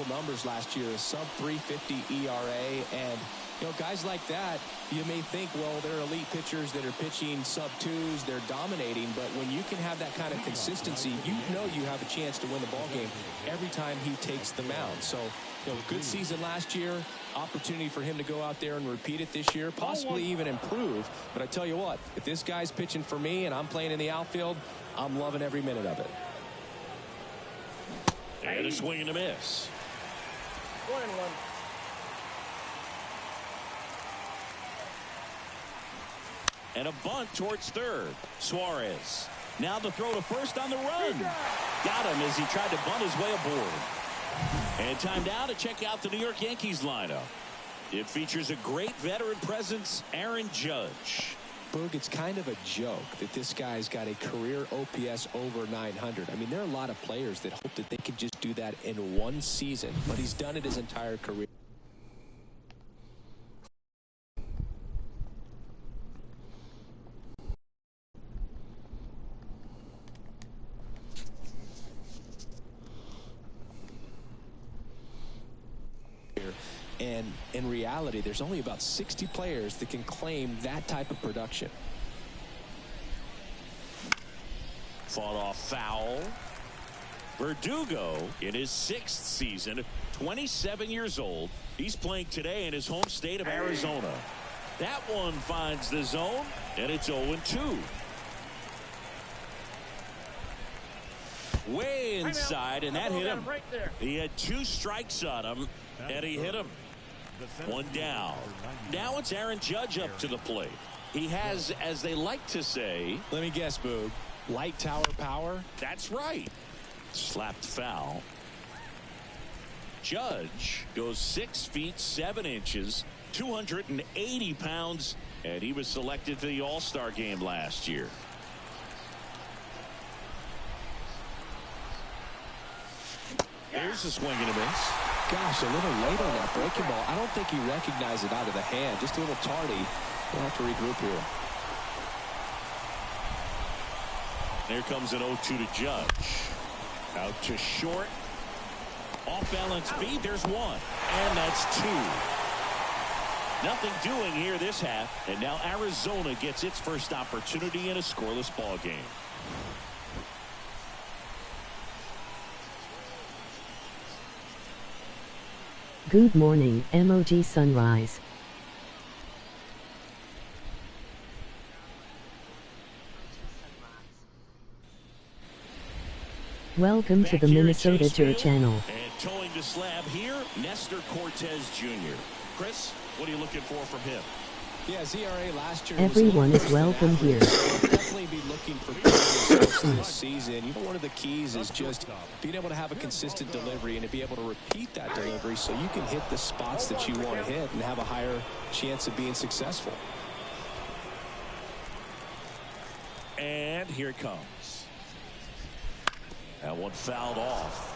numbers last year, a sub 350 ERA, and guys like that, you may think, well, they're elite pitchers that are pitching sub twos, they're dominating, but when you can have that kind of consistency, you have a chance to win the ball game every time he takes the mound. So, good season last year, opportunity for him to go out there and repeat it this year, possibly even improve. But I tell you what, if this guy's pitching for me and I'm playing in the outfield, I'm loving every minute of it. And a swing and a miss. 1-1. And a bunt towards third. Suarez. Now the throw to first on the run. Got him as he tried to bunt his way aboard. And time now to check out the New York Yankees lineup. It features a great veteran presence, Aaron Judge. Boog, it's kind of a joke that this guy's got a career OPS over 900. I mean, there are a lot of players that hope that they could just do that in one season, but he's done it his entire career. And in reality, there's only about 60 players that can claim that type of production. Fought off foul. Verdugo in his 6th season, 27 years old. He's playing today in his home state of Arizona. That one finds the zone, and it's 0-2. Way inside, and that hit him. Right there. He had 2 strikes on him, and he hit him. 1 down. Now it's Aaron Judge up to the plate. He has, as they like to say, let me guess, Boog, light tower power? That's right. Slapped foul. Judge goes 6 feet 7 inches, 280 pounds, and he was selected for the All-Star game last year. There's a swing and a miss. Gosh, a little late on that breaking ball. I don't think he recognized it out of the hand. Just a little tardy. We'll have to regroup here. There comes an 0-2 to Judge. Out to short. Off balance feed. There's 1. And that's 2. Nothing doing here this half. And now Arizona gets its first opportunity in a scoreless ball game. Good morning, MOG Sunrise. Welcome to the Minnesota Jer channel. And towing the slab here, Nestor Cortez Jr. Chris, what are you looking for from him? Yeah, ZRA last year. Everyone is welcome here. Definitely be looking for good results this season. One of the keys is just being able to have a consistent delivery and to be able to repeat that delivery so you can hit the spots that you want to hit and have a higher chance of being successful. And here it comes. That one fouled off.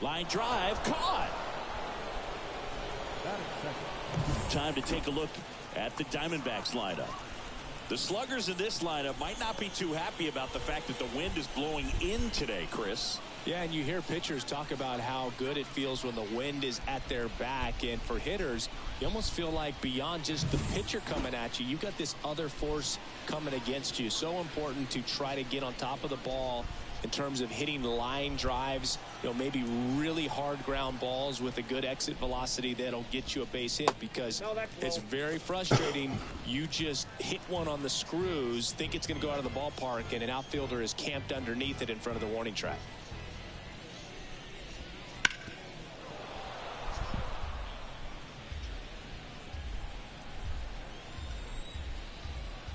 Line drive, caught. Time to take a look at the Diamondbacks lineup. The sluggers in this lineup might not be too happy about the fact that the wind is blowing in today, Chris. Yeah, and you hear pitchers talk about how good it feels when the wind is at their back. And for hitters, you almost feel like beyond just the pitcher coming at you, you've got this other force coming against you. So important to try to get on top of the ball in terms of hitting line drives, maybe really hard ground balls with a good exit velocity that'll get you a base hit, because it's very frustrating. You just hit one on the screws, think it's going to go out of the ballpark, and an outfielder is camped underneath it in front of the warning track.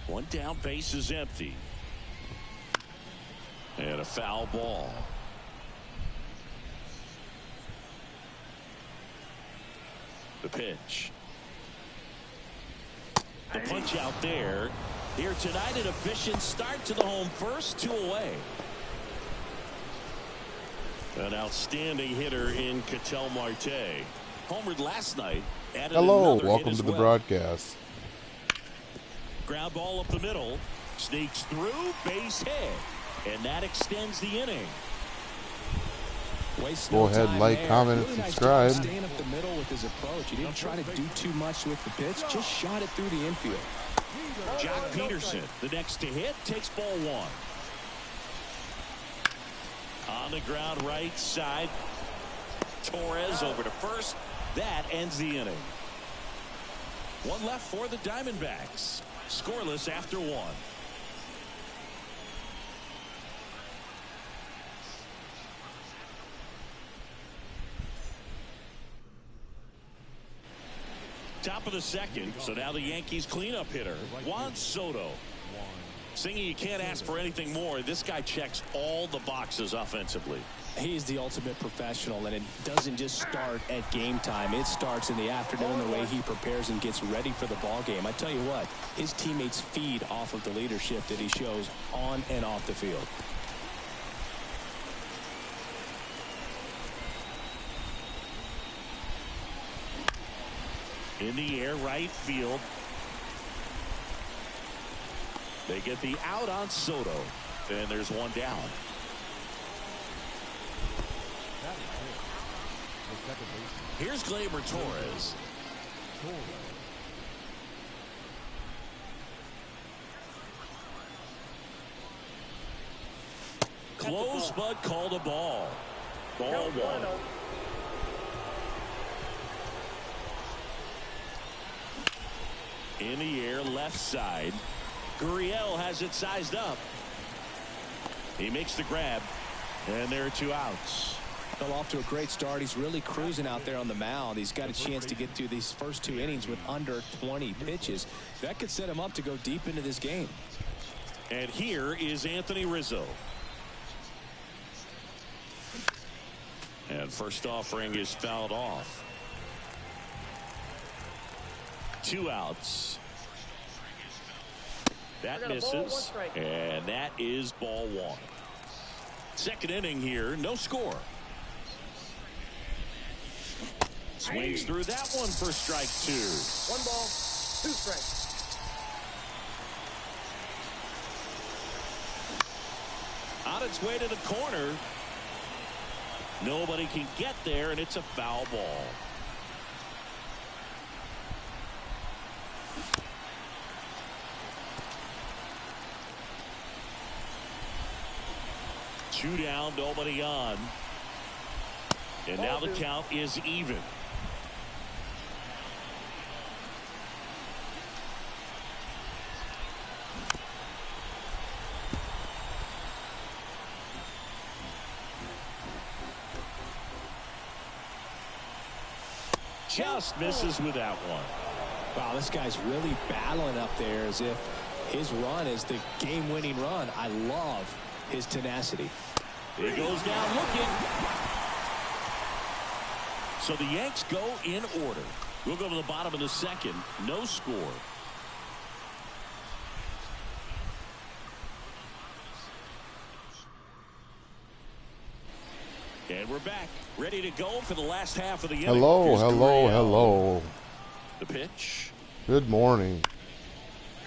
One down, base is empty. And a foul ball. The pitch. The punch out there. Here tonight, an efficient start to the home first, 2 away. An outstanding hitter in Ketel Marte. Homered last night Added Hello, another welcome hit to as the well. broadcast. Ground ball up the middle. Sneaks through, base hit. And that extends the inning. Go ahead, like, comment, and subscribe. Staying up the middle with his approach. He didn't try to do too much with the pitch, just shot it through the infield. Jock Peterson, the next to hit, takes ball one. On the ground right side. Torres over to first. That ends the inning. One left for the Diamondbacks. Scoreless after one. Top of the second, so now the Yankees cleanup hitter, Juan Soto. Singing, you can't ask for anything more. This guy checks all the boxes offensively. He's the ultimate professional, and it doesn't just start at game time. It starts in the afternoon, the way he prepares and gets ready for the ball game. I tell you what, his teammates feed off of the leadership that he shows on and off the field. In the air, right field. They get the out on Soto. And there's one down. Here's Gleyber Torres. Close, but called a ball. Ball one. In the air, left side. Gurriel has it sized up. He makes the grab, and there are two outs. Well, off to a great start. He's really cruising out there on the mound. He's got a chance to get through these first two innings with under 20 pitches. That could set him up to go deep into this game. And here is Anthony Rizzo. And first offering is fouled off. Two outs. That misses, and that is ball one. Second inning here, no score. Swings through that one for strike two. 1 ball, 2 strikes. On its way to the corner. Nobody can get there, and it's a foul ball. Two down, nobody on. And now the count is even. Just misses with that one. Wow, this guy's really battling up there as if his run is the game-winning run. I love his tenacity. He goes down looking. So the Yanks go in order. We'll go to the bottom of the second. No score. And we're back. Ready to go for the last half of the inning. Hello, Here's hello, Gurriel. hello. The pitch. Good morning.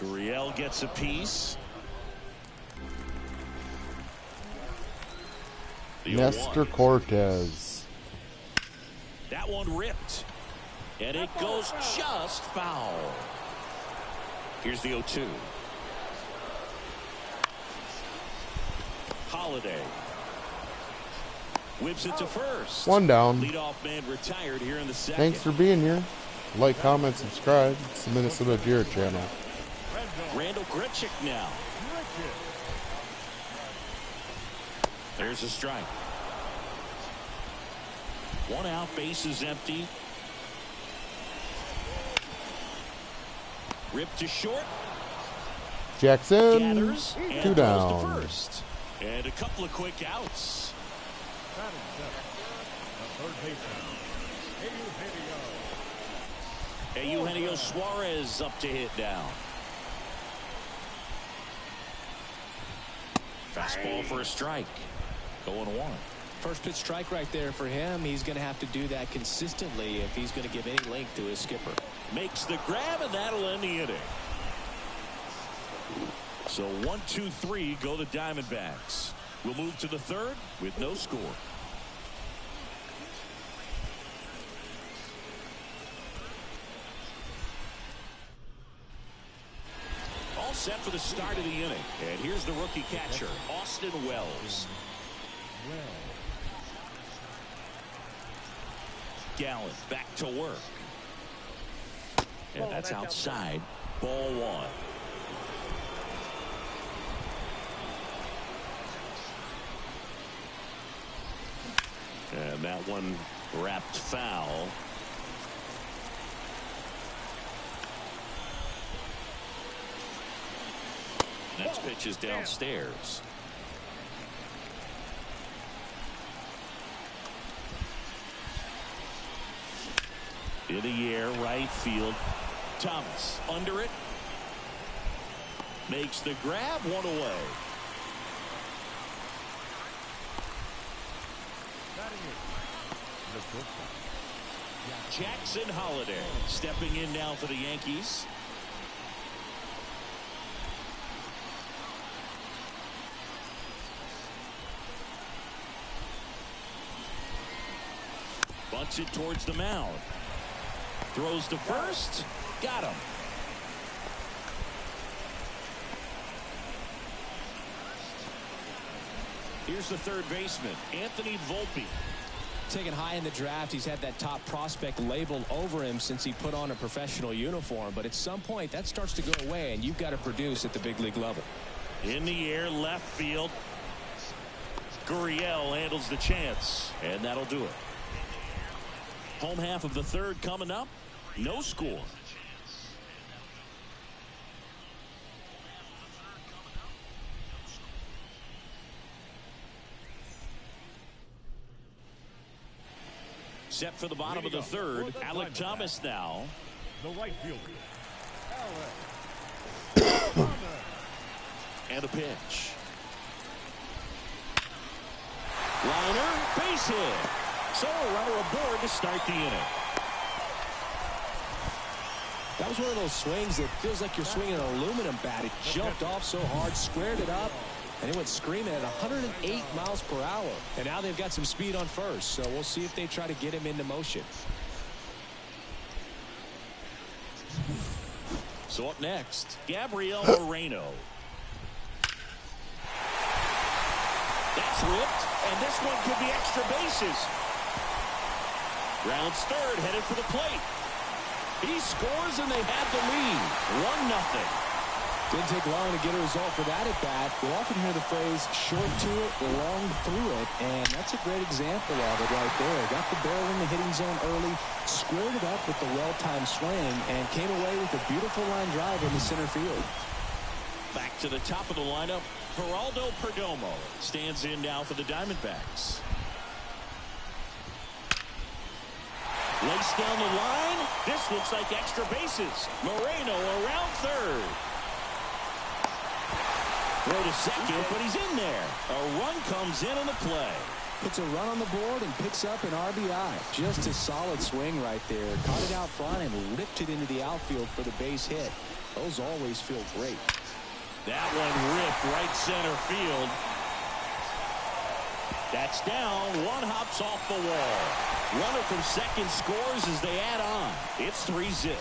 Gurriel gets a piece. The Nestor 0-1. Cortez. That one ripped. And it goes just foul. Here's the 0-2. Holiday. Whips it to first. One down. Leadoff man retired here in the second. Thanks for being here. Like, comment, subscribe. It's the Minnesota Jer channel. Randall Grichuk now. There's a strike. One out, base is empty. Ripped to short. Jackson. Gathers and Two throws down. to first. And a couple of quick outs. Eugenio Suarez up to hit down. Fastball for a strike. 0-1. First pitch strike right there for him. He's going to have to do that consistently if he's going to give any length to his skipper. Makes the grab, and that'll end the inning. So 1, 2, 3 go the Diamondbacks. We'll move to the third with no score. All set for the start of the inning. And here's the rookie catcher, Austin Wells. Gallen back to work. And that's outside. Ball 1. And that one wrapped foul. Next pitch is downstairs. In the air, right field. Thomas under it. Makes the grab, one away. Jackson Holiday stepping in now for the Yankees. Bunts it towards the mound. Throws to first. Got him. Here's the third baseman, Anthony Volpe. Taken high in the draft, he's had that top prospect labeled over him since he put on a professional uniform. But at some point, that starts to go away, and you've got to produce at the big league level. In the air, left field. Gurriel handles the chance, and that'll do it. Home half of the third coming up. No score. Set for the bottom of the third. Alec Thomas now. The right fielder. And a pitch. Liner, base hit. So a runner aboard to start the inning. That was one of those swings that feels like you're swinging an aluminum bat. It jumped off so hard, squared it up, and it went screaming at 108 miles per hour. And now they've got some speed on first, so we'll see if they try to get him into motion. So up next, Gabriel Moreno. That's ripped, and this one could be extra bases. Rounds third, headed for the plate. He scores, and they have the lead. 1-0. Didn't take long to get a result for that at bat. We'll often hear the phrase short to it, long through it, and that's a great example of it right there. Got the barrel in the hitting zone early, squared it up with the well-timed swing, and came away with a beautiful line drive in the center field. Back to the top of the lineup, Geraldo Perdomo stands in now for the Diamondbacks. Laced down the line. This looks like extra bases. Moreno around third. Throw to second, but he's in there. A run comes in on the play. Puts a run on the board and picks up an RBI. Just a solid swing right there. Caught it out front and ripped it into the outfield for the base hit. Those always feel great. That one ripped right center field. That's down. One hops off the wall. Runner from second scores as they add on. It's 3-0.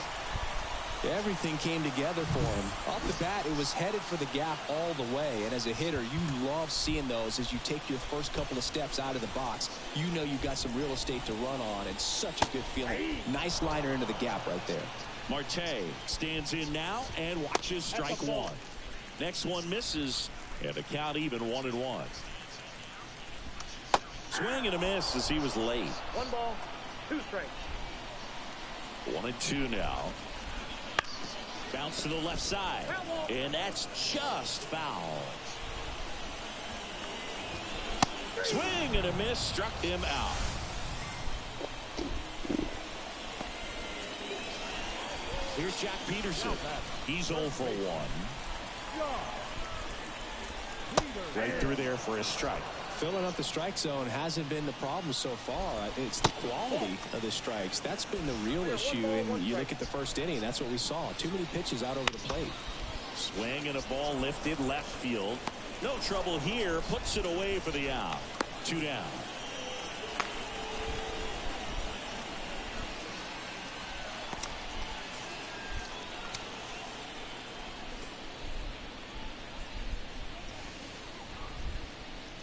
Everything came together for him. Off the bat, it was headed for the gap all the way. And as a hitter, you love seeing those as you take your first couple of steps out of the box. You know you've got some real estate to run on. And such a good feeling. Nice liner into the gap right there. Marte stands in now and watches strike one. Next one misses, and the count even 1-1. Swing and a miss as he was late. 1 ball, 2 strikes. 1-2 now. Bounce to the left side, and that's just foul. Swing and a miss, struck him out. Here's Jack Peterson. He's 0 for 1. Right through there for a strike. filling up the strike zone hasn't been the problem so far. It's the quality of the strikes. That's been the real issue. And you look at the first inning, that's what we saw. Too many pitches out over the plate. Swing and a ball lifted left field. No trouble here. Puts it away for the out. 2 down.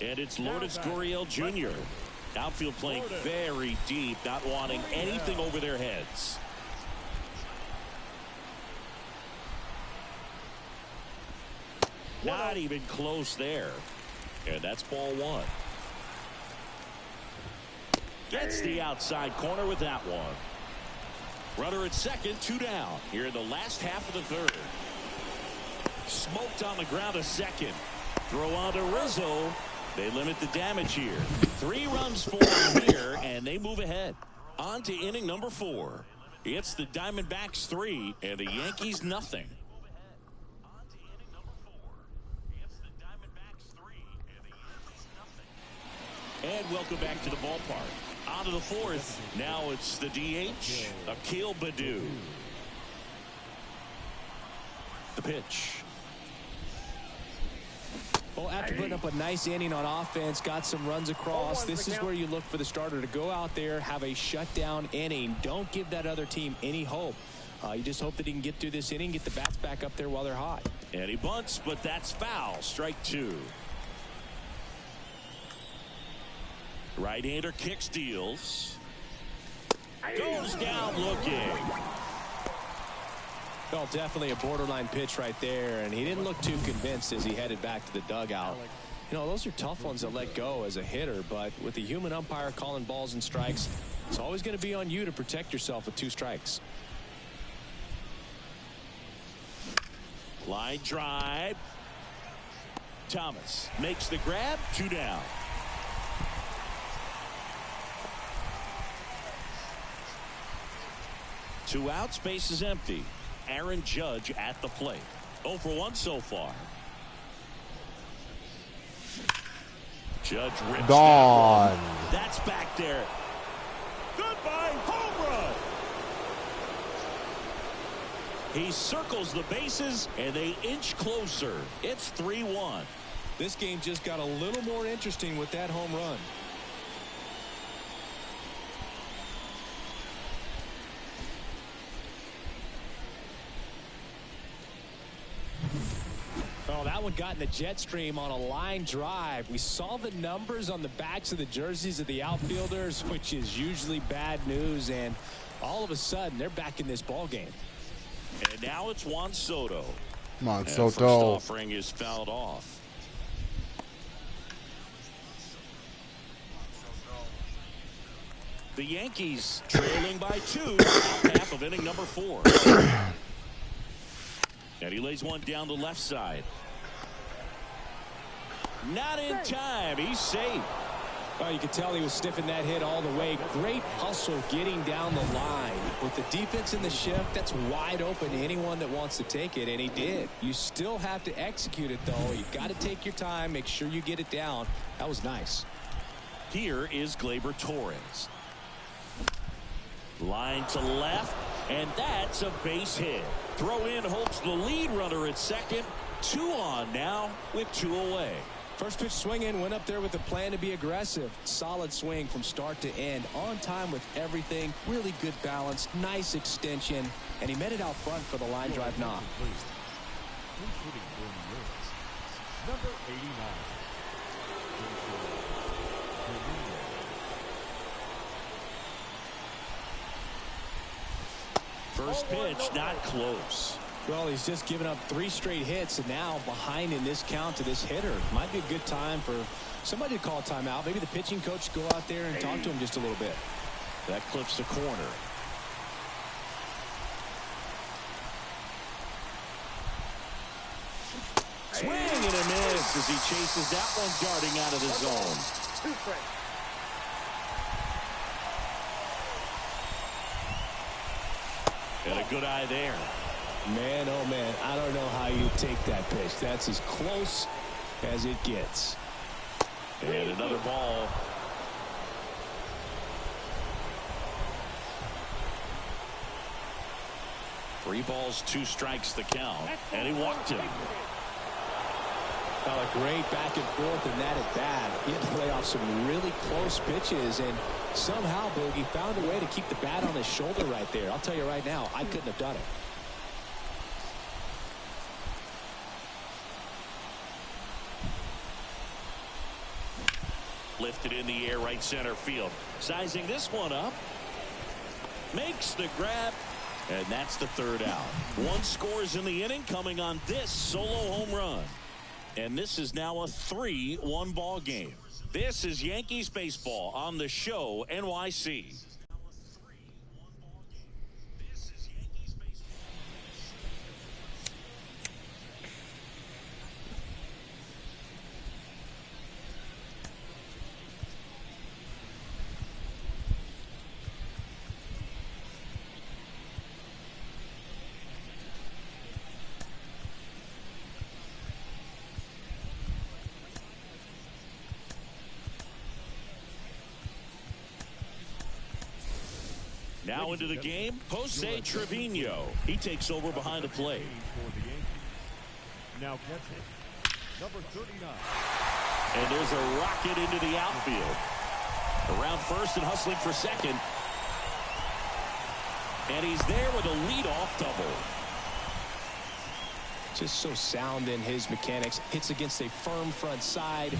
And it's Lourdes Gurriel Jr. Outfield playing very deep, not wanting anything over their heads. Not even close there. And that's ball 1. Gets the outside corner with that one. Runner at second, 2 down. Here in the last half of the third. Smoked on the ground a second. Throw on to Rizzo. They limit the damage here. 3 runs for them here, and they move ahead. On to inning number 4. It's the Diamondbacks 3 and the Yankees nothing. And welcome back to the ballpark. On to the 4th. Now it's the DH, Akil Baddoo. The pitch. Well, after putting up a nice inning on offense, got some runs across, this is where you look for the starter to go out there, have a shutdown inning. Don't give that other team any hope. You just hope that he can get through this inning, get the bats back up there while they're hot. And he bunts, but that's foul. Strike 2. Right-hander kicks, deals. Goes down looking. Well, definitely a borderline pitch right there, and he didn't look too convinced as he headed back to the dugout. You know, those are tough ones to let go as a hitter, but with the human umpire calling balls and strikes, it's always going to be on you to protect yourself with 2 strikes. Line drive. Thomas makes the grab. 2 down. Two outs, base is empty. Aaron Judge at the plate. 0 for 1 so far. Judge rips Gone. That's back there. Goodbye, home run. He circles the bases, and they inch closer. It's 3-1. This game just got a little more interesting with that home run. Oh, that one got in the jet stream on a line drive. We saw the numbers on the backs of the jerseys of the outfielders, which is usually bad news, and all of a sudden they're back in this ball game. And now it's Juan Soto. Come on, And Soto. first offering is fouled off. The Yankees trailing by 2, half of inning number 4. And he lays one down the left side. Not in time. He's safe. Well, you could tell he was sniffing that hit all the way. Great hustle getting down the line. With the defense in the shift, that's wide open to anyone that wants to take it, and he did. You still have to execute it, though. You've got to take your time, make sure you get it down. That was nice. Here is Gleyber Torres. Line to left, and that's a base hit. Throw in holds the lead runner at second. 2 on now with 2 away. First pitch swinging, went up there with a plan to be aggressive. Solid swing from start to end. On time with everything. Really good balance. Nice extension. And he met it out front for the line drive knock. Number 89. First pitch, not close. Well, he's just given up 3 straight hits, and now behind in this count to this hitter. Might be a good time for somebody to call a timeout. Maybe the pitching coach go out there and talk to him just a little bit. That clips the corner. Swing and a miss as he chases that one darting out of the zone. 2 strikes. And a good eye there. Man, oh man, I don't know how you take that pitch. That's as close as it gets. And another ball. Three balls, two strikes the count. And he walked him. Well, a great back and forth in that at bat. He had to play off some really close pitches, and somehow Boogie found a way to keep the bat on his shoulder right there. I'll tell you right now, I couldn't have done it. Lifted in the air, right center field. Sizing this one up. Makes the grab. And that's the third out. One scores in the inning, coming on this solo home run. And this is now a 3-1 ball game. This is Yankees baseball on the show NYC. Now into the game, Jose Trevino. He takes over behind the plate. Now catching, number 39. And there's a rocket into the outfield. Around first and hustling for second. And he's there with a leadoff double. Just so sound in his mechanics. Hits against a firm front side,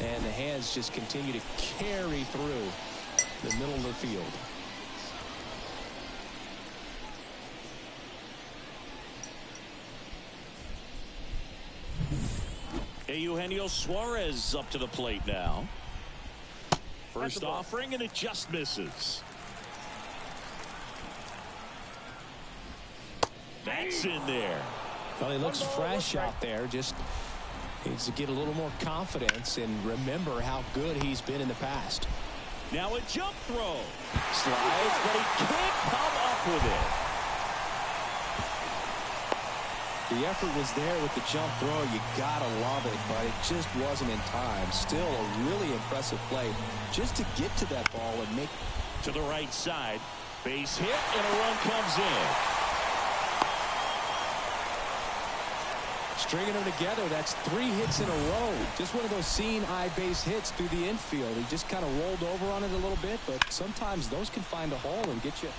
and the hands just continue to carry through the middle of the field. Eugenio Suarez up to the plate now. First offering, and it just misses. That's in there. Well, he looks fresh out there. Just needs to get a little more confidence and remember how good he's been in the past. Now a jump throw. Slides, but he can't come up with it. The effort was there with the jump throw. You gotta love it, but it just wasn't in time. Still a really impressive play just to get to that ball and make. To the right side. Base hit, and a run comes in. Stringing them together, that's 3 hits in a row. Just one of those seeing eye base hits through the infield. He just kind of rolled over on it a little bit, but sometimes those can find a hole and get you.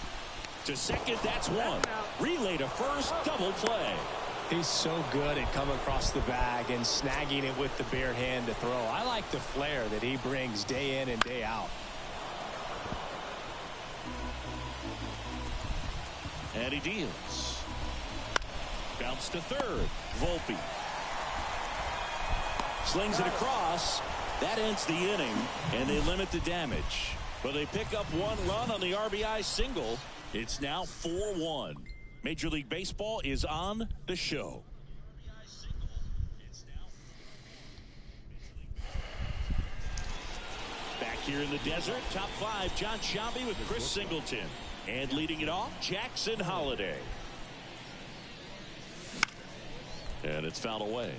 To second, that's one. Relay to first, double play. He's so good at coming across the bag and snagging it with the bare hand to throw. I like the flair that he brings day in and day out. And he deals. Bounce to third. Volpe. Slings it across. That ends the inning, and they limit the damage. But they pick up 1 run on the RBI single. It's now 4-1. Major League Baseball is on the show. Back here in the desert, top 5, John Sciambi with Chris Singleton. And leading it off, Jackson Holliday. And it's fouled away.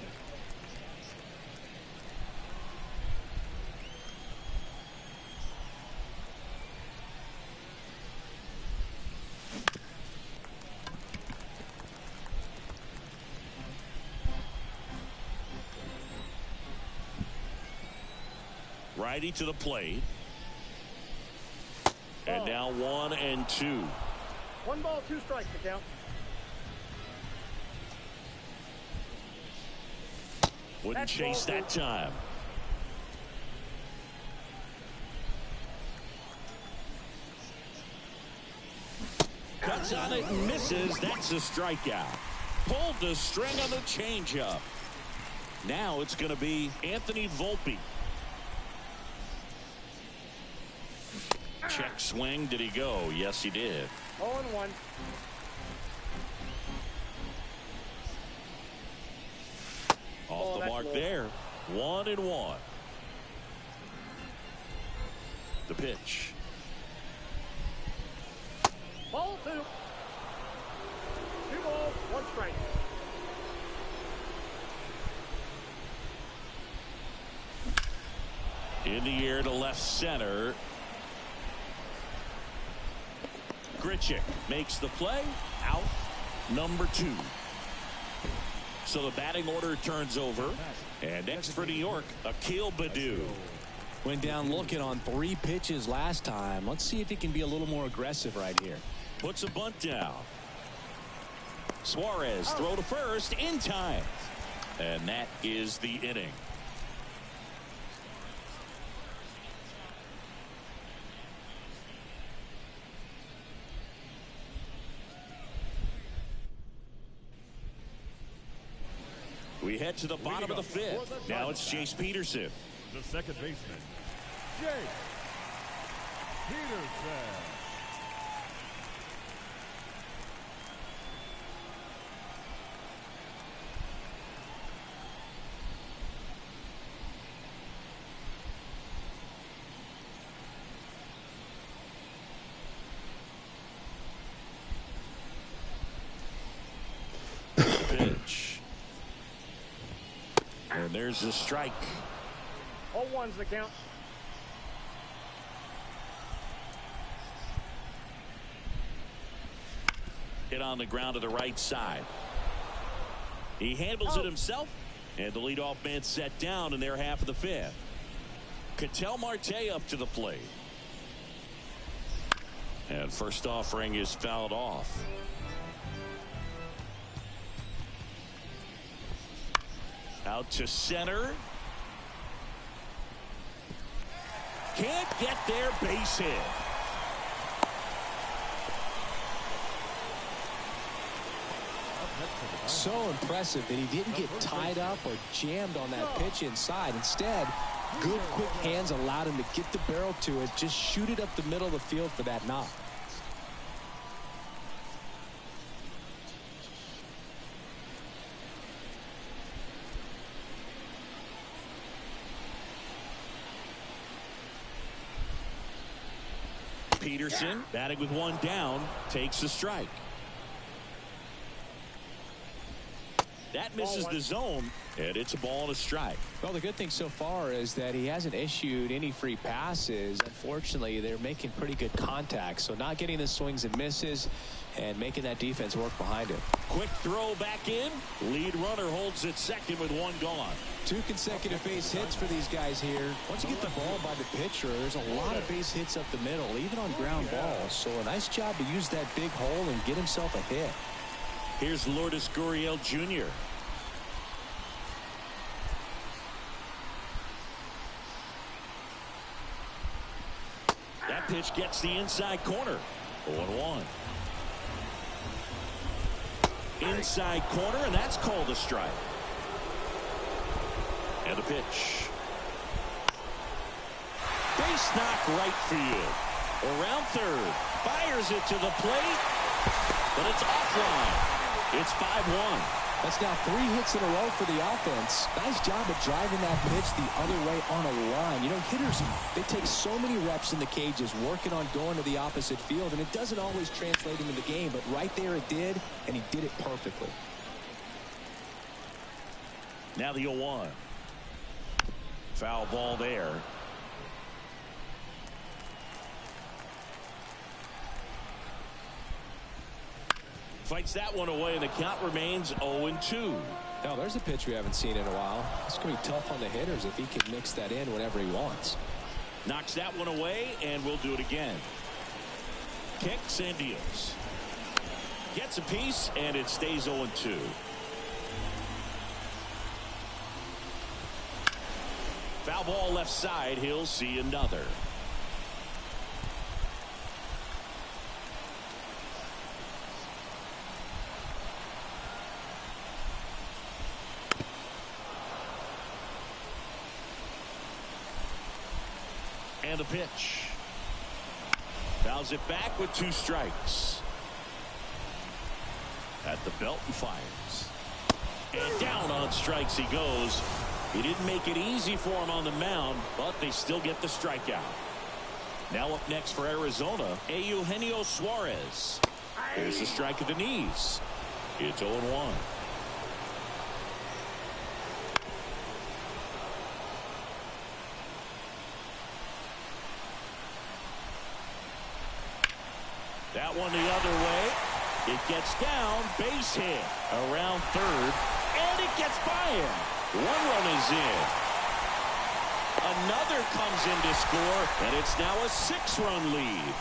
Righty to the plate. And now 1-2. 1 ball, 2 strikes to count. Wouldn't chase that time. Cuts on it and misses. That's a strikeout. Pulled the string on the changeup. Now it's going to be Anthony Volpe. Check swing. Did he go? Yes, he did. 0-1. Off the mark there. 1-1. The pitch. Ball 2. 2 balls, 1 strike. In the air to left center. Grichuk makes the play. Out number 2. So the batting order turns over. And next for New York, Akil Baddoo. Went down looking on 3 pitches last time. Let's see if he can be a little more aggressive right here. Puts a bunt down. Suarez throw to first in time. And that is the inning. We head to the bottom of the 5th. Now it's Chase Peterson. The second baseman, Chase Peterson. Pitch. And there's the strike. 0-1's the count. Hit on the ground to the right side. He handles it himself, and the leadoff man set down in their half of the 5th. Ketel Marte up to the plate. And first offering is fouled off. Out to center. Can't get there, base hit. So impressive that he didn't get tied up or jammed on that pitch inside. Instead, good quick hands allowed him to get the barrel to it, just shoot it up the middle of the field for that knock. Peterson batting with 1 down takes the strike. That misses the zone, and it's a ball and a strike. Well, the good thing so far is that he hasn't issued any free passes. Unfortunately, they're making pretty good contact, so not getting the swings and misses and making that defense work behind him. Quick throw back in. Lead runner holds at second with 1 gone. 2 consecutive base hits for these guys here. Once you get the ball by the pitcher, there's a lot of base hits up the middle, even on ground balls. So a nice job to use that big hole and get himself a hit. Here's Lourdes Gurriel Jr. That pitch gets the inside corner. 0-1. Inside corner, and that's called a strike. And a pitch. Base knock right field. Around third. Fires it to the plate. But it's offline. It's 5-1. That's now 3 hits in a row for the offense. Nice job of driving that pitch the other way on a line. You know, hitters, they take so many reps in the cages working on going to the opposite field, and it doesn't always translate into the game, but right there it did, and he did it perfectly. Now the 0-1. Foul ball there. Fights that one away, and the count remains 0-2. Now, there's a pitch we haven't seen in a while. It's going to be tough on the hitters if he can mix that in whenever he wants. Knocks that one away, and we'll do it again. Kicks and deals. Gets a piece, and it stays 0-2. Foul ball left side. He'll see another. And a pitch. Fouls it back with 2 strikes. At the belt and fires. And down on strikes he goes. He didn't make it easy for him on the mound, but they still get the strikeout. Now up next for Arizona, Eugenio Suarez. There's a strike at the knees. It's 0-1. that one the other way. It gets down, base hit around third, and it gets by him. One run is in. Another comes in to score, and it's now a 6-run lead.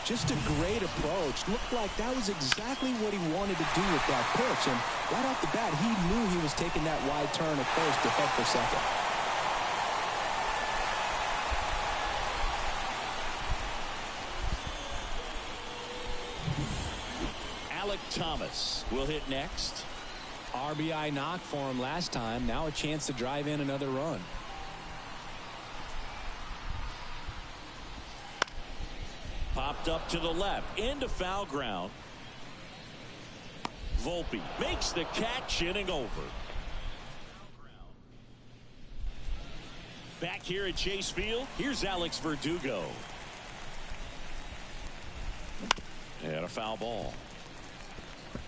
Just a great approach. Looked like that was exactly what he wanted to do with that pitch. And right off the bat, he knew he was taking that wide turn at first to head for second. Thomas will hit next. RBI knock for him last time. Now a chance to drive in another run. Popped up to the left into foul ground. Volpe makes the catch, inning over. Back here at Chase Field, here's Alex Verdugo. And a foul ball.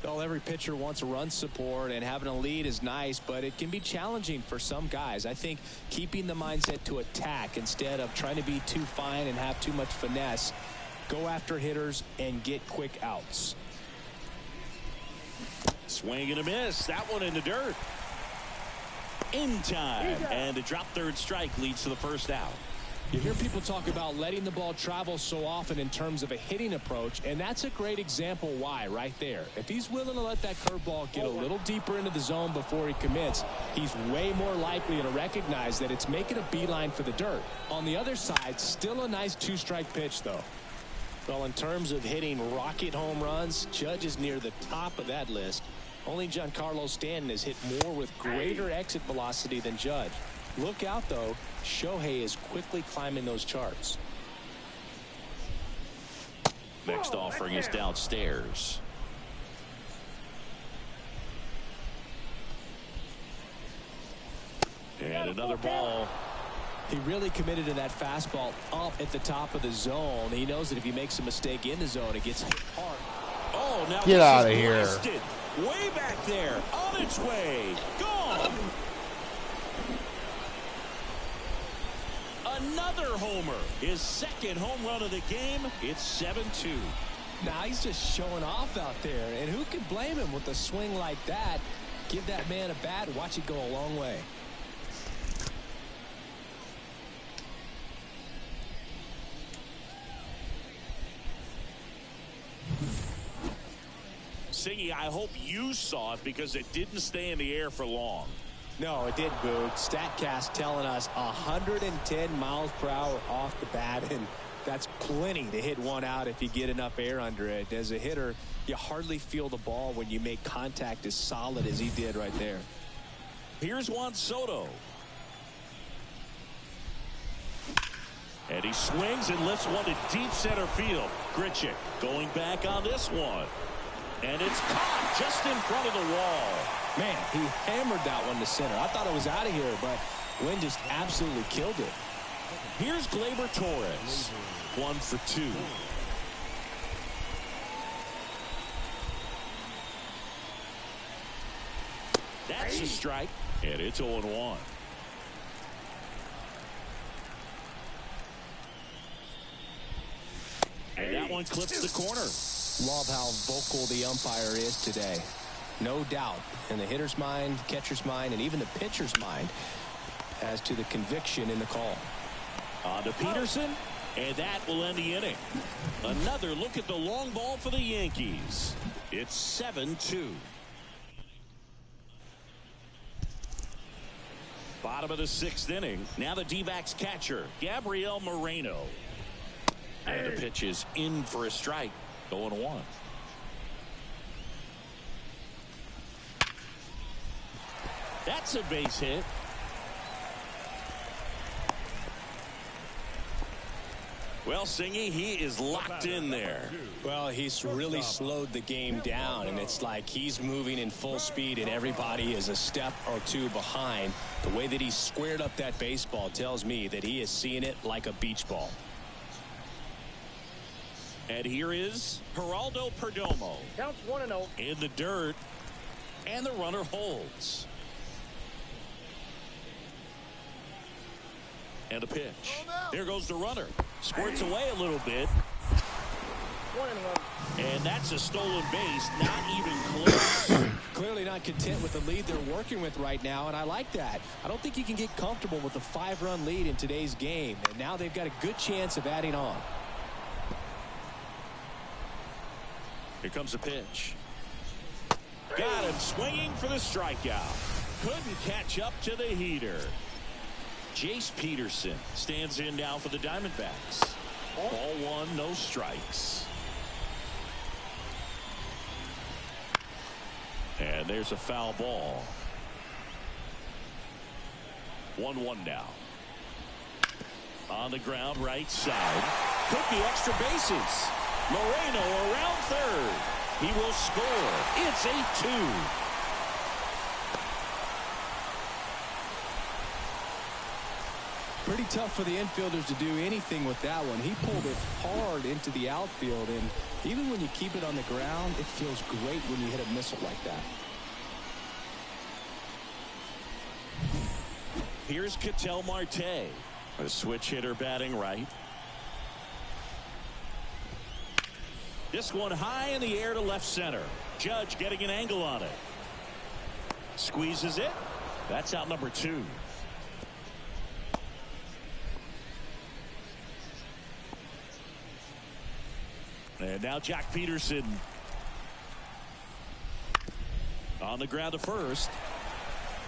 Well, every pitcher wants a run support, and having a lead is nice, but it can be challenging for some guys. I think keeping the mindset to attack instead of trying to be too fine and have too much finesse. Go after hitters and get quick outs. Swing and a miss. That one in the dirt. In time. And a drop third strike leads to the first out. You hear people talk about letting the ball travel so often in terms of a hitting approach, and that's a great example why right there. If he's willing to let that curveball get a little deeper into the zone before he commits, he's way more likely to recognize that it's making a beeline for the dirt. On the other side, still a nice 2-strike pitch, though. Well, in terms of hitting rocket home runs, Judge is near the top of that list. Only Giancarlo Stanton has hit more with greater exit velocity than Judge. Look out, though. Shohei is quickly climbing those charts. Next offering is downstairs. And another ball. He really committed to that fastball up at the top of the zone. He knows that if he makes a mistake in the zone, it gets hit hard. Oh, now get out of here. Blasted. Way back there. On its way. Gone. Another homer. His second home run of the game. It's 7-2. Now he's just showing off out there. And who can blame him with a swing like that? Give that man a bat. Watch it go a long way. Singy, I hope you saw it because it didn't stay in the air for long. No, it did, Boog. StatCast telling us 110 miles per hour off the bat, and that's plenty to hit one out if you get enough air under it. As a hitter, you hardly feel the ball when you make contact as solid as he did right there. Here's Juan Soto. And he swings and lifts one to deep center field. Grichuk going back on this one. And it's caught just in front of the wall. Man, he hammered that one to center. I thought it was out of here, but Wynn just absolutely killed it. Here's Gleyber Torres. 1 for 2. That's a strike. And it's 0-1. And that one clips the corner. Love how vocal the umpire is today. No doubt in the hitter's mind, catcher's mind, and even the pitcher's mind as to the conviction in the call. On to Peterson, and that will end the inning. Another look at the long ball for the Yankees. It's 7-2. Bottom of the 6th inning. Now the D-backs catcher, Gabriel Moreno. And the pitch is in for a strike. 0-1. That's a base hit. Well, Singy, he is locked in there. Well, he's really slowed the game down, and it's like he's moving in full speed, and everybody is a step or two behind. The way that he squared up that baseball tells me that he is seeing it like a beach ball. And here is Geraldo Perdomo. Counts 1-0. In the dirt. And the runner holds. And a pitch. There goes the runner. Squirts away a little bit. And that's a stolen base, not even close. Clearly not content with the lead they're working with right now, and I like that. I don't think you can get comfortable with a 5-run lead in today's game, and now they've got a good chance of adding on. Here comes a pitch. Got him swinging for the strikeout. Couldn't catch up to the heater. Jace Peterson stands in now for the Diamondbacks. Ball one, no strikes. And there's a foul ball. 1-1 now. On the ground, right side. Could be extra bases. Moreno around third. He will score. It's 8-2. Pretty tough for the infielders to do anything with that one. He pulled it hard into the outfield, and even when you keep it on the ground, it feels great when you hit a missile like that. Here's Ketel Marte, a switch hitter batting right. This one high in the air to left center. Judge getting an angle on it. Squeezes it. That's out number 2. And now Jack Peterson on the ground to first.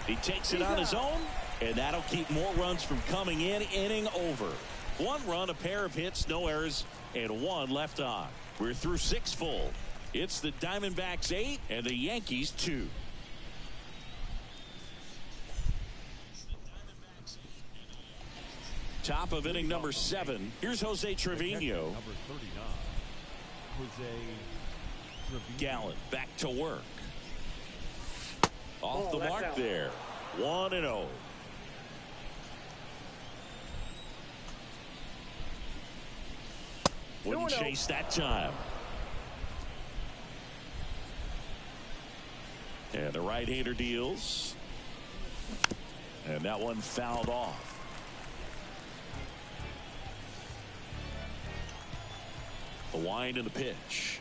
He takes it on his own, and that'll keep more runs from coming in. Inning over. 1 run, a pair of hits, no errors, and 1 left on. We're through 6 full. It's the Diamondbacks 8 and the Yankees 2. Top of inning number 7. Here's Jose Trevino. Number 39. Jose Trevino. Gallen back to work. Off the mark there. 1-0. Wouldn't chase that time. And the right-hander deals. And that one fouled off. The wind and the pitch.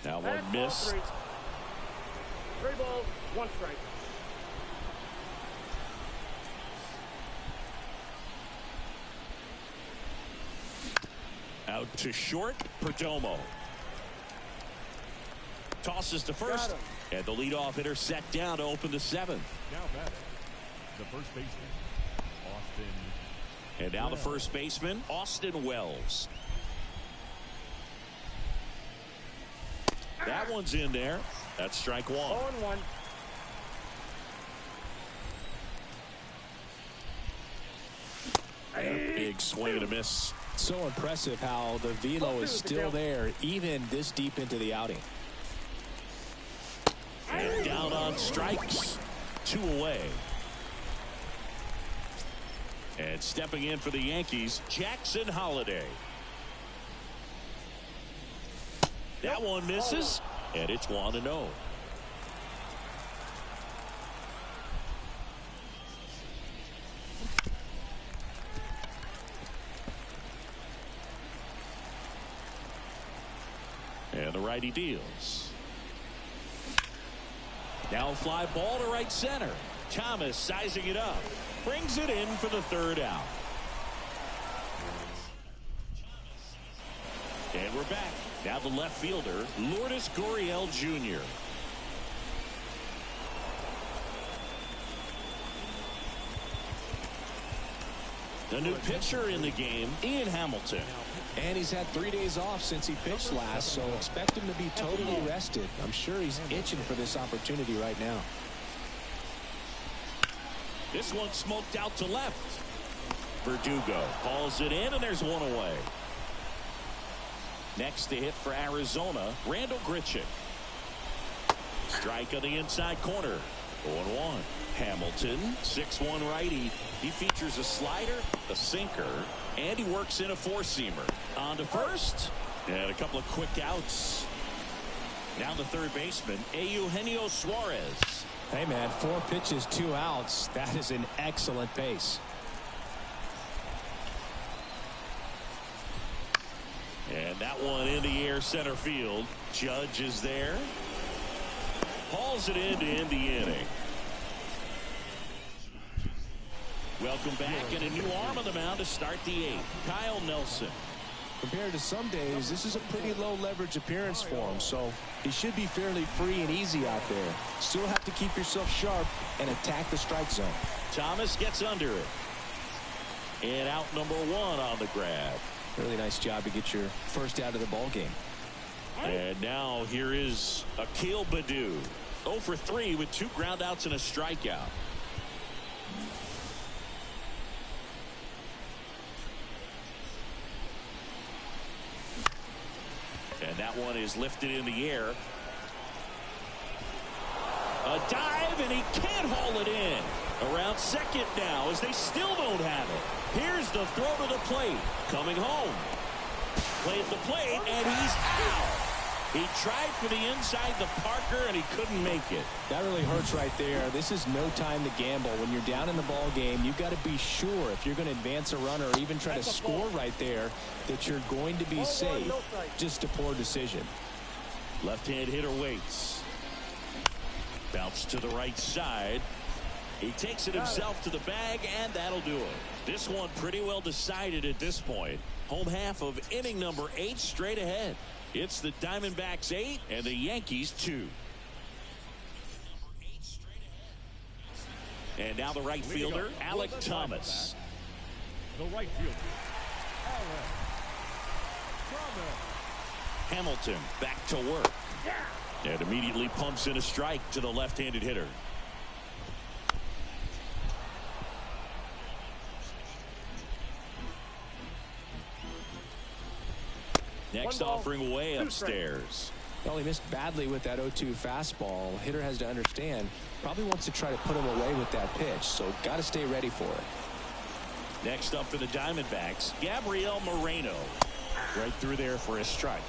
Now one miss. 3 balls, 1 strike. Out to short, Perdomo. Tosses to first, and the leadoff hitter set down to open the 7th. Now batting, the first baseman, Austin. And now the first baseman, Austin Wells. That one's in there. That's strike 1. 0-1. Big swing and a miss. So impressive how the velo is still there even this deep into the outing. And down on strikes. 2 away. And stepping in for the Yankees, Jackson Holliday. That one misses, and it's 1-0. And the righty deals. Now a fly ball to right center. Thomas sizing it up. Brings it in for the 3rd out. And we're back. Now the left fielder, Lourdes Gurriel Jr. The new pitcher in the game, Ian Hamilton. And he's had 3 days off since he pitched last, so expect him to be totally rested. I'm sure he's itching for this opportunity right now. This one smoked out to left. Verdugo hauls it in, and there's 1 away. Next to hit for Arizona, Randall Grichuk. Strike on the inside corner. 0-1. Hamilton, 6'1" righty. He features a slider, a sinker, and he works in a 4-seamer. On to first, and a couple of quick outs. Now the 3rd baseman, Eugenio Suarez. Hey, man, 4 pitches, 2 outs. That is an excellent pace. And that one in the air center field. Judge is there. Hauls it in to end the inning. Welcome back, and a new arm on the mound to start the eighth. Kyle Nelson. Compared to some days, this is a pretty low leverage appearance for him, so he should be fairly free and easy out there. Still have to keep yourself sharp and attack the strike zone. Thomas gets under it. And out number one on the grab. Really nice job to get your first out of the ball game. And now here is Akil Baddoo. 0 for 3 with 2 groundouts and a strikeout. And that one is lifted in the air. A dive, and he can't haul it in. Around second now as they still don't have it. Here's the throw to the plate. Coming home. Play at the plate, and he's out. He tried for the inside the Parker, and he couldn't make it. That really hurts right there. This is no time to gamble. When you're down in the ball game, you've got to be sure if you're going to advance a runner or even try to score right there that you're going to be safe. Just a poor decision. Left-hand hitter waits. Bounce to the right side. He takes it himself to the bag, and that'll do it. This one pretty well decided at this point. Home half of inning number 8 straight ahead. It's the Diamondbacks 8 and the Yankees 2. And now the right fielder, Alec Thomas. The right fielder, Alec Thomas. Hamilton back to work. And immediately pumps in a strike to the left-handed hitter. Next offering way upstairs. Well, he missed badly with that 0-2 fastball. Hitter has to understand, probably wants to try to put him away with that pitch, so got to stay ready for it. Next up for the Diamondbacks, Gabriel Moreno. Right through there for a strike.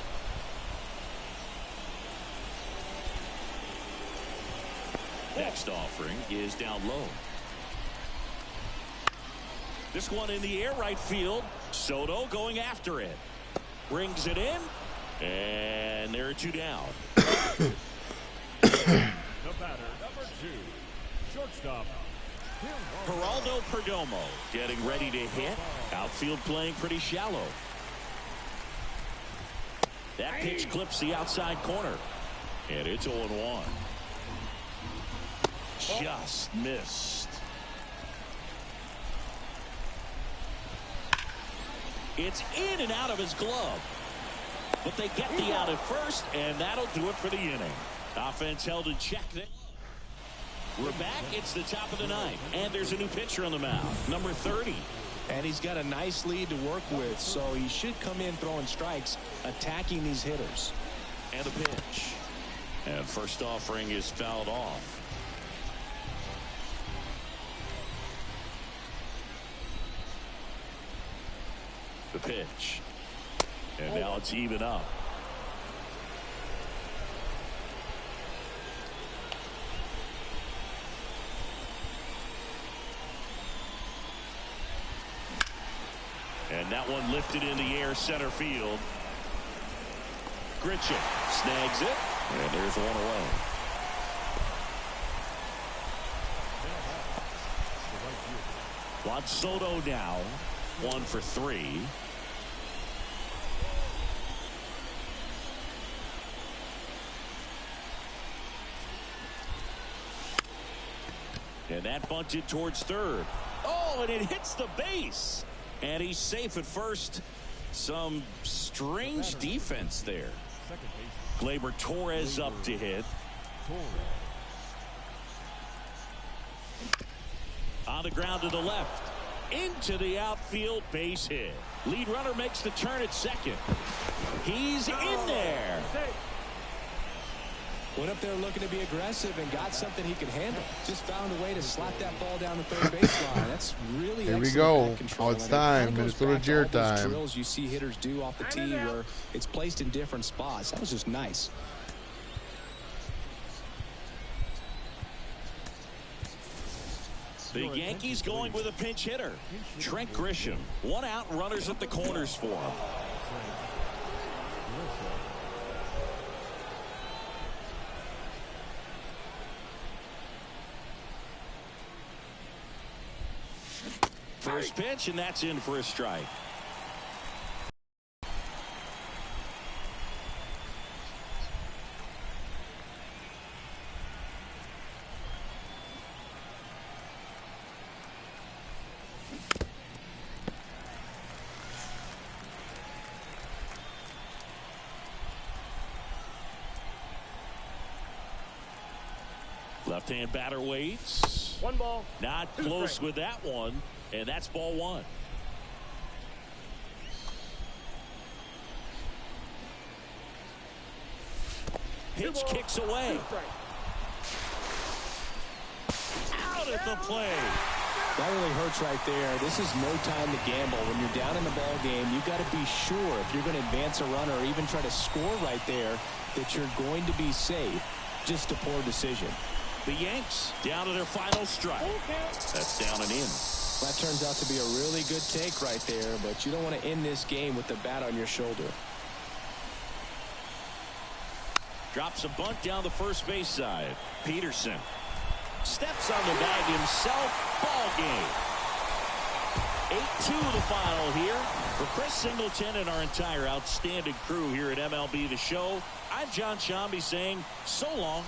Next offering is down low. This one in the air right field. Soto going after it. Brings it in, and there are 2 down. The batter, number 2, shortstop, Geraldo Perdomo getting ready to hit. Outfield playing pretty shallow. That pitch clips the outside corner, and it's 0-1. Just missed. It's in and out of his glove. But they get the out at first, and that'll do it for the inning. Offense held in check there. We're back. It's the top of the 9th, and there's a new pitcher on the mound, number 30. And he's got a nice lead to work with, so he should come in throwing strikes, attacking these hitters. And the pitch. And first offering is fouled off. The pitch. And now it's even up. And that one lifted in the air center field. Grisham snags it. And there's one away. Juan Soto now 1 for 3. And that bunted towards third. Oh, and it hits the base. And he's safe at first. Some strange defense there. Gleyber Torres up to hit. On the ground to the left. Into the outfield, base hit. Lead runner makes the turn at second. He's in there. Went up there looking to be aggressive and got something he could handle. Just found a way to slap that ball down the third baseline. That's really Here we excellent go. back control. Oh, it's time. Minnesota Jer time. Drills you see hitters do off the tee where it's placed in different spots. That was just nice. The Yankees going with a pinch hitter. Trent Grisham. 1 out, runners at the corners for him. First pitch, and that's in for a strike. Left-hand batter waits. 1 ball. Not 2 close strikes. with that one, and that's ball 1. Pitch kicks away. 2 strikes. Out at the plate. That really hurts right there. This is no time to gamble. When you're down in the ball game, you've got to be sure if you're going to advance a runner or even try to score right there that you're going to be safe. Just a poor decision. The Yanks down to their final strike. That's down and in. That turns out to be a really good take right there, but you don't want to end this game with the bat on your shoulder. Drops a bunt down the first base side. Peterson steps on the bag himself. Ball game. 8-2 the final here. For Chris Singleton and our entire outstanding crew here at MLB The Show, I'm John Shambi saying so long.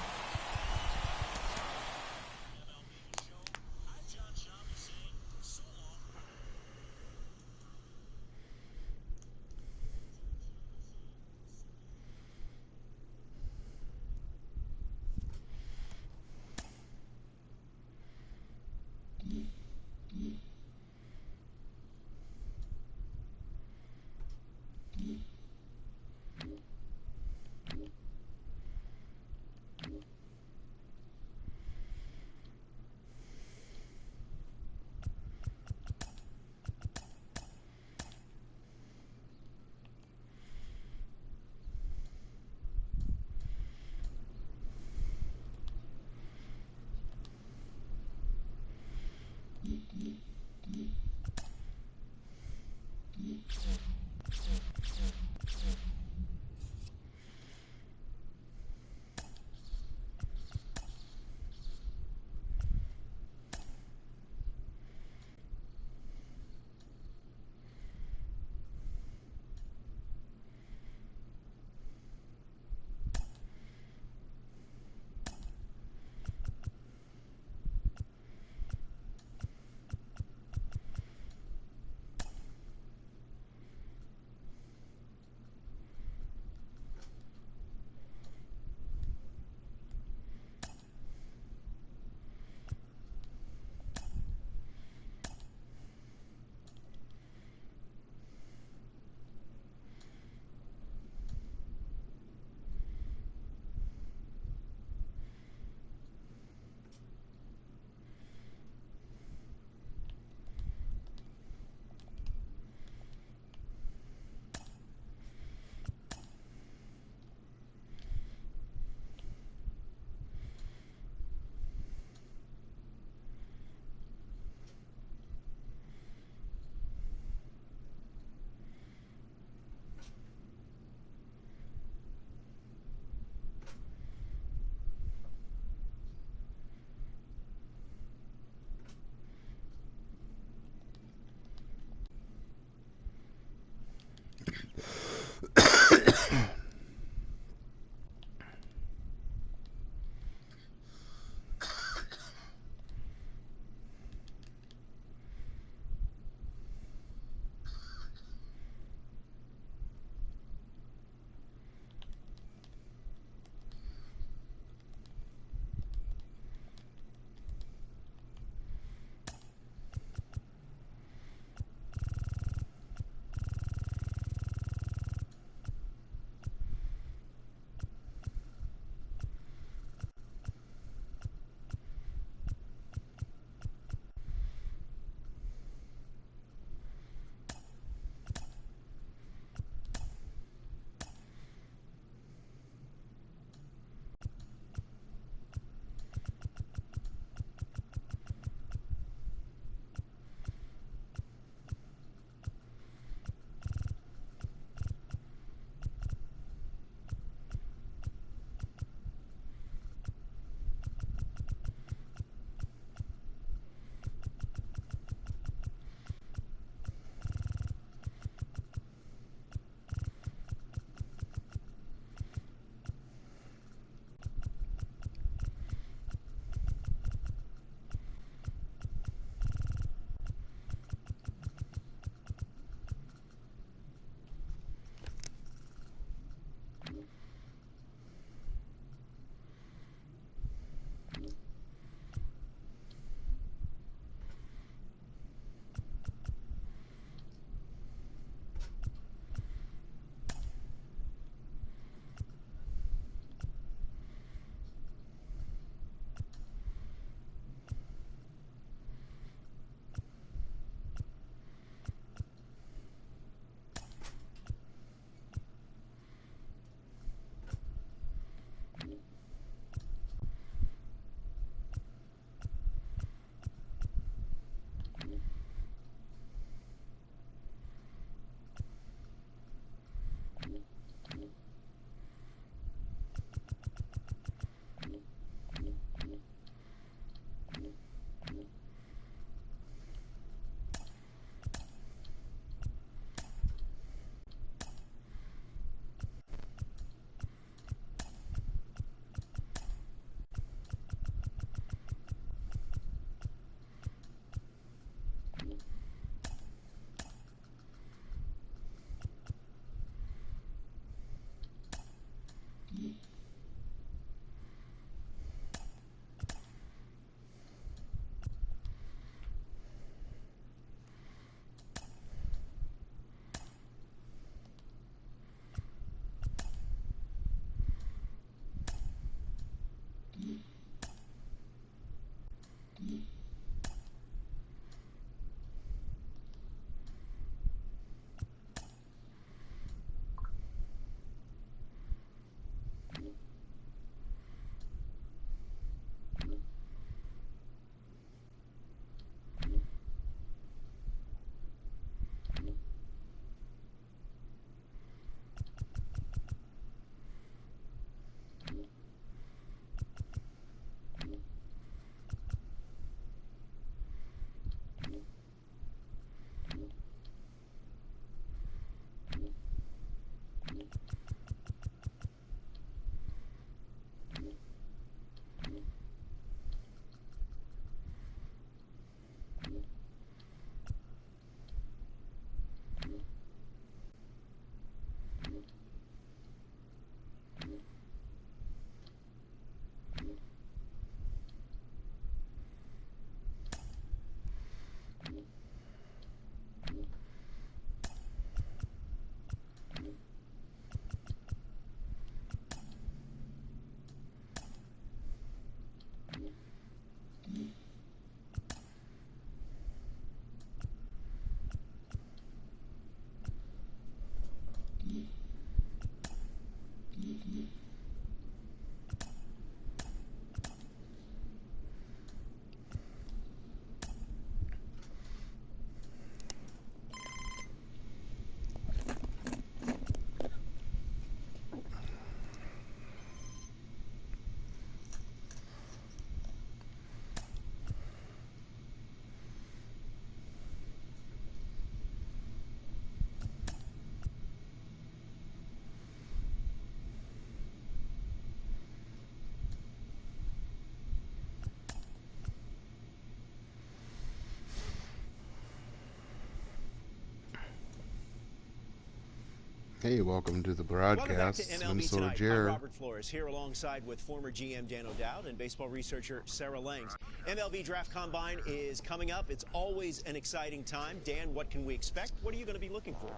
Hey, welcome to the Welcome back broadcast. to It's MLB Minnesota Tonight. I'm Jer. Robert Flores here alongside with former GM Dan O'Dowd and baseball researcher Sarah Langs. MLB Draft Combine is coming up. It's always an exciting time. Dan, what can we expect? What are you going to be looking for?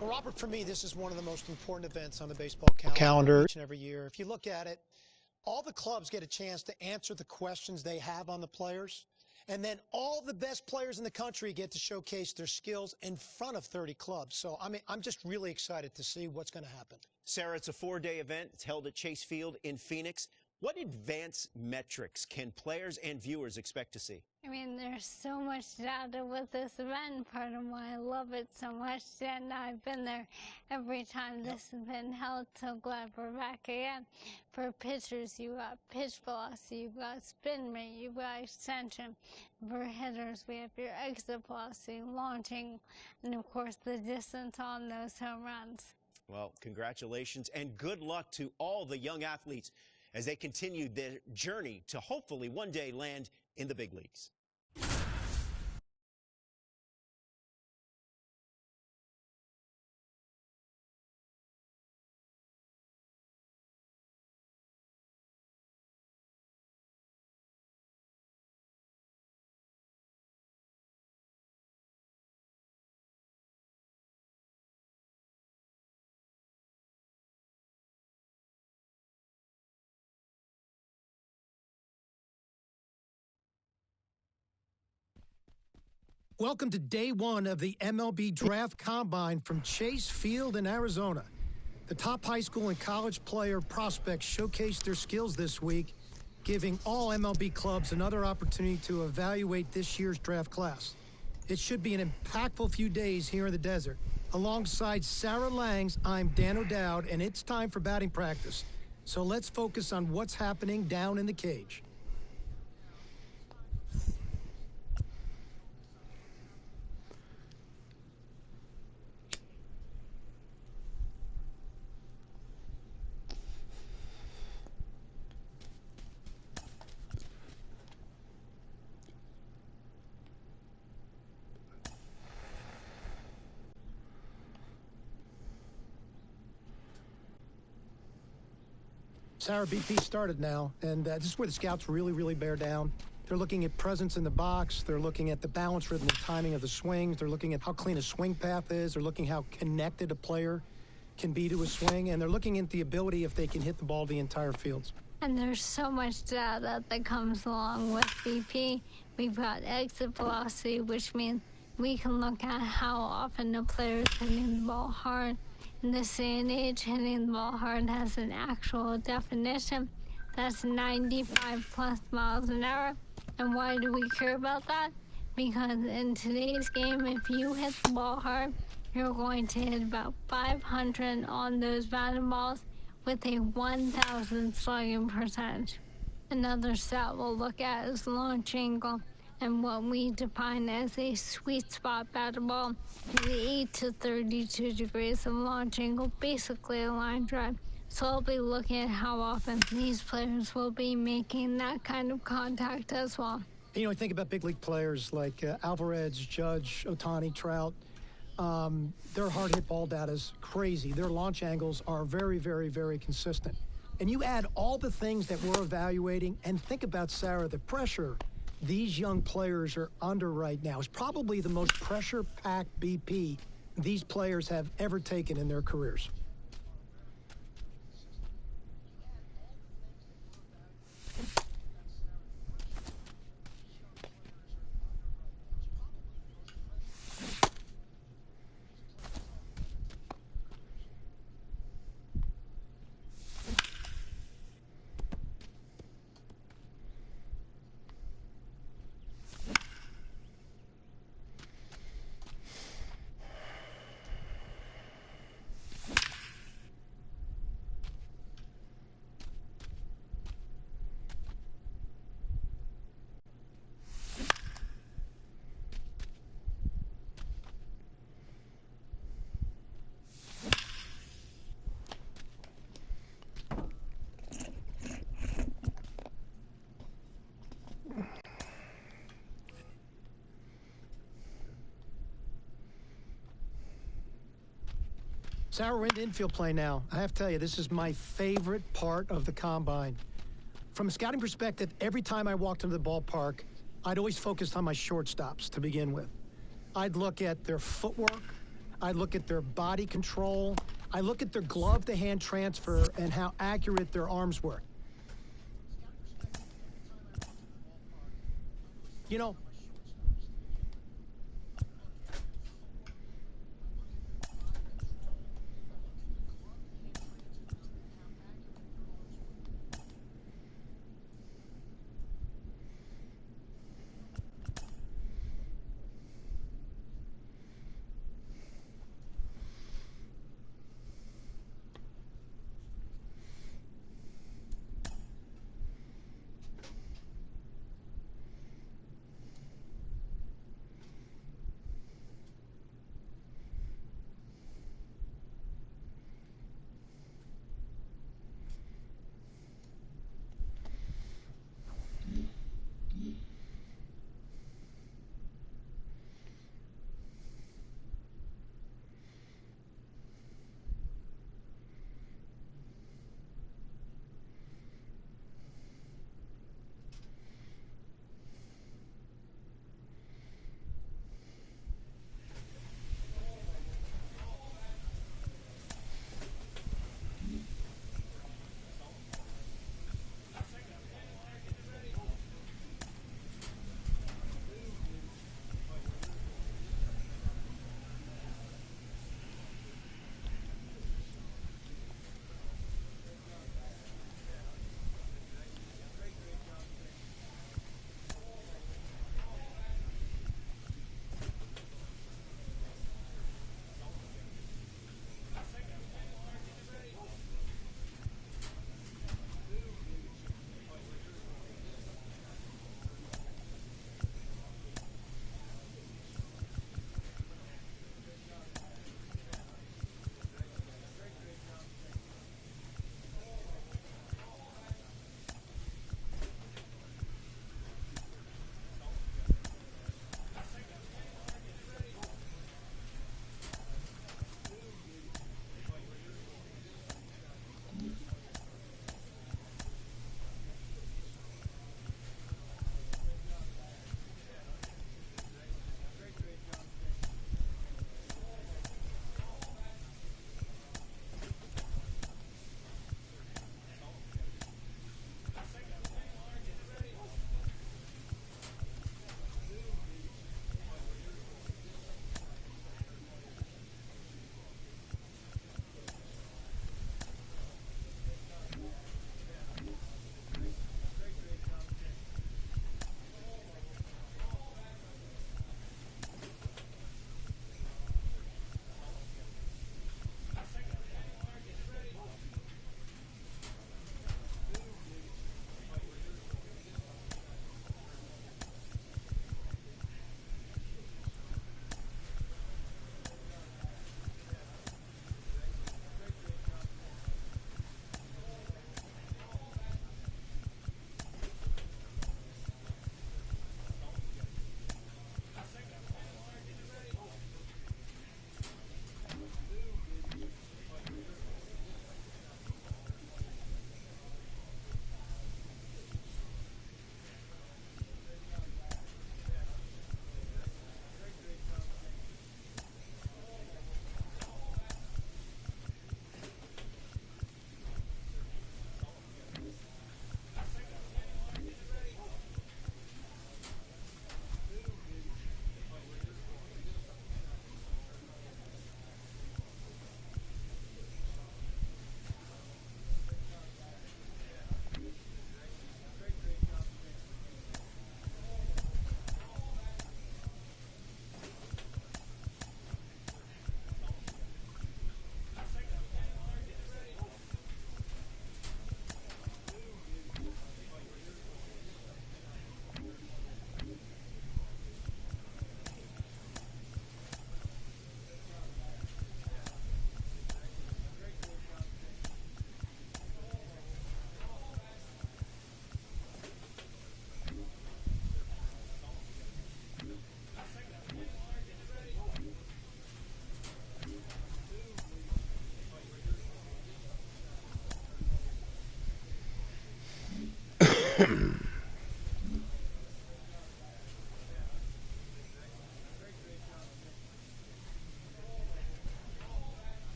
Well, Robert, for me, this is one of the most important events on the baseball calendar each and every year. If you look at it, all the clubs get a chance to answer the questions they have on the players. And then all the best players in the country get to showcase their skills in front of 30 clubs. So, I mean, I'm just really excited to see what's going to happen. Sarah, it's a 4-day event. It's held at Chase Field in Phoenix. What advanced metrics can players and viewers expect to see? I mean, there's so much data with this event. Part of why I love it so much, and I've been there every time this has been held. So glad we're back again. For pitchers, you got pitch velocity, you got spin rate, you got extension. For hitters, we have your exit velocity, launching, and of course the distance on those home runs. Well, congratulations and good luck to all the young athletes as they continue their journey to hopefully one day land in the big leagues. Welcome to day one of the MLB Draft Combine from Chase Field in Arizona. The top high school and college player prospects showcased their skills this week, giving all MLB clubs another opportunity to evaluate this year's draft class. It should be an impactful few days here in the desert. Alongside Sarah Langs, I'm Dan O'Dowd, and it's time for batting practice. So let's focus on what's happening down in the cage. Sarah, BP started now, and this is where the scouts really bear down. They're looking at presence in the box. They're looking at the balance, rhythm, and timing of the swings. They're looking at how clean a swing path is. They're looking how connected a player can be to a swing, and they're looking at the ability if they can hit the ball the entire field. And there's so much data that comes along with BP. We've got exit velocity, which means we can look at how often a player is hitting the ball hard. In this day and age, hitting the ball hard has an actual definition. That's 95 plus miles an hour. And why do we care about that? Because in today's game, if you hit the ball hard, you're going to hit about 500 on those batted balls with a 1,000 slugging percentage. Another stat we'll look at is launch angle, and what we define as a sweet spot batted ball is 8 to 32 degrees of launch angle, basically a line drive. So I'll be looking at how often these players will be making that kind of contact as well. You know, I think about big league players like Alvarez, Judge, Ohtani, Trout. Their hard hit ball data is crazy. Their launch angles are very consistent. And you add all the things that we're evaluating, and think about, Sarah, the pressure these young players are under right now is probably the most pressure-packed BP these players have ever taken in their careers. Sarah, we're in infield play now. I have to tell you, this is my favorite part of the combine. From a scouting perspective, every time I walked into the ballpark, I'd always focused on my shortstops to begin with. I'd look at their footwork. I'd look at their body control. I look at their glove-to-hand transfer and how accurate their arms were. You know,